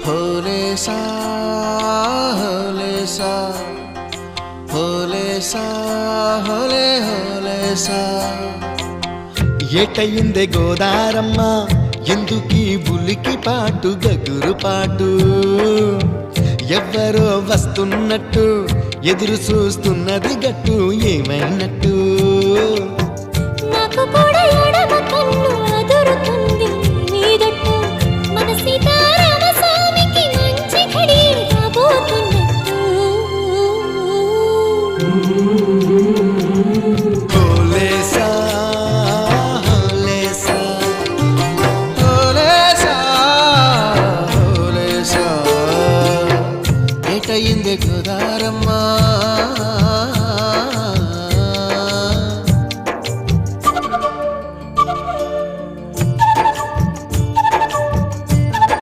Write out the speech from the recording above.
హోలేసా హోలేసా హోలేసా హోలే హోలేసా ఏటయిందే గోదారమ్మ ఎందుకీ బులికి పాటు గగురు పాటు ఎవ్వరో వస్తున్నట్టు ఎదురు చూస్తున్నది గట్టు ఏమైనట్టు నాకు కూడా ఎడమ కన్ను అదురుతున్నది